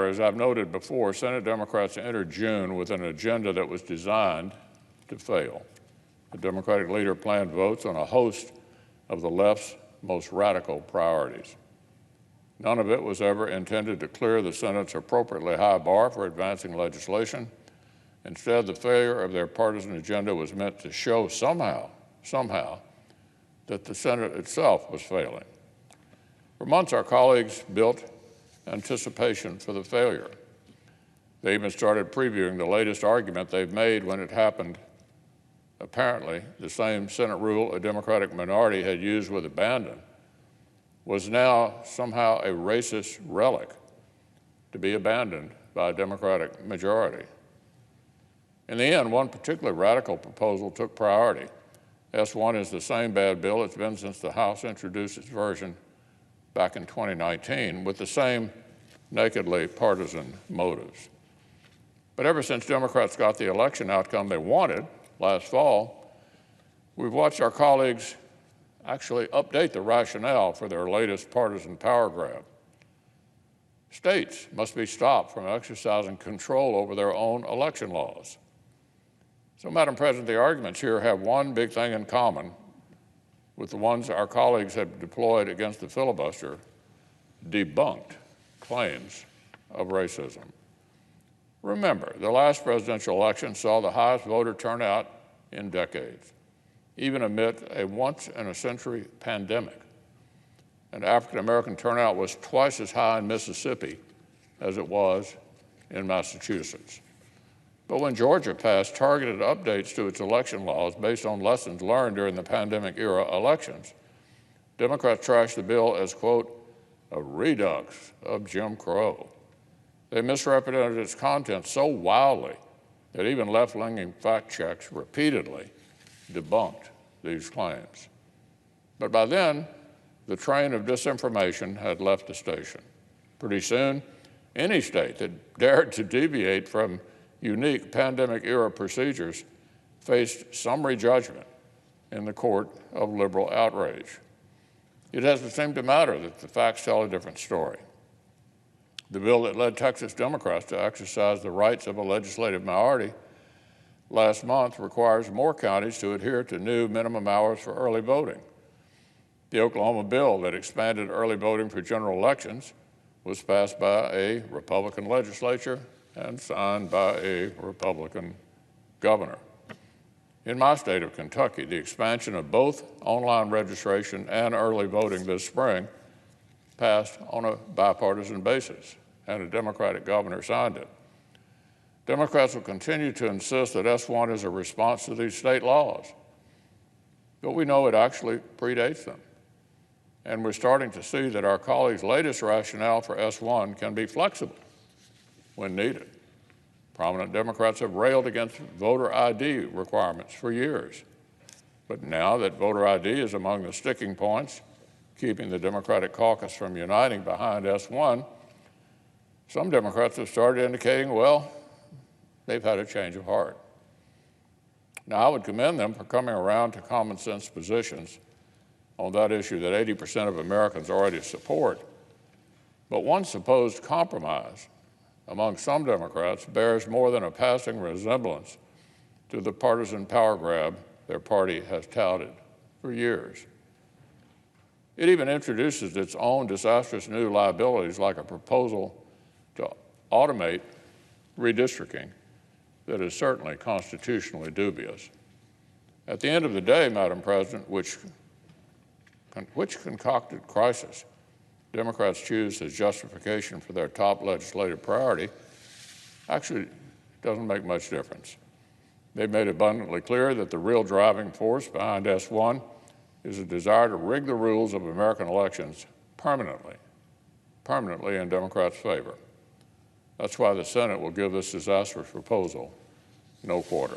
as I've noted before, Senate Democrats entered June with an agenda that was designed to fail. The Democratic leader planned votes on a host of the left's most radical priorities. None of it was ever intended to clear the Senate's appropriately high bar for advancing legislation. Instead, the failure of their partisan agenda was meant to show somehow, that the Senate itself was failing. For months, our colleagues built anticipation for the failure. They even started previewing the latest argument they've made when it happened. Apparently, the same Senate rule a Democratic minority had used with abandon was now somehow a racist relic to be abandoned by a Democratic majority. In the end, one particularly radical proposal took priority. S1 is the same bad bill it's been since the House introduced its version back in 2019 with the same nakedly partisan motives. But ever since Democrats got the election outcome they wanted last fall, we've watched our colleagues actually update the rationale for their latest partisan power grab. States must be stopped from exercising control over their own election laws. So, Madam President, the arguments here have one big thing in common with the ones our colleagues have deployed against the filibuster: debunked claims of racism. Remember, the last presidential election saw the highest voter turnout in decades, even amid a once-in-a-century pandemic. And African-American turnout was twice as high in Mississippi as it was in Massachusetts. But when Georgia passed targeted updates to its election laws based on lessons learned during the pandemic-era elections, Democrats trashed the bill as, quote, a redux of Jim Crow. They misrepresented its content so wildly that even left-leaning fact checks repeatedly debunked these claims. But by then, the train of disinformation had left the station. Pretty soon, any state that dared to deviate from unique pandemic-era procedures faced summary judgment in the court of liberal outrage. It hasn't seemed to matter that the facts tell a different story. The bill that led Texas Democrats to exercise the rights of a legislative minority last month requires more counties to adhere to new minimum hours for early voting. The Oklahoma bill that expanded early voting for general elections was passed by a Republican legislature and signed by a Republican governor. In my state of Kentucky, the expansion of both online registration and early voting this spring passed on a bipartisan basis, and a Democratic governor signed it. Democrats will continue to insist that S1 is a response to these state laws, but we know it actually predates them. And we're starting to see that our colleagues' latest rationale for S1 can be flexible when needed. Prominent Democrats have railed against voter ID requirements for years. But now that voter ID is among the sticking points keeping the Democratic caucus from uniting behind S1, some Democrats have started indicating, well, they've had a change of heart. Now, I would commend them for coming around to common sense positions on that issue that 80% of Americans already support. But one supposed compromise among some Democrats bears more than a passing resemblance to the partisan power grab their party has touted for years. It even introduces its own disastrous new liabilities, like a proposal to automate redistricting that is certainly constitutionally dubious. At the end of the day, Madam President, which concocted crisis Democrats choose as justification for their top legislative priority actually doesn't make much difference. They've made abundantly clear that the real driving force behind S1 is a desire to rig the rules of American elections permanently in Democrats' favor. That's why the Senate will give this disastrous proposal no quarter.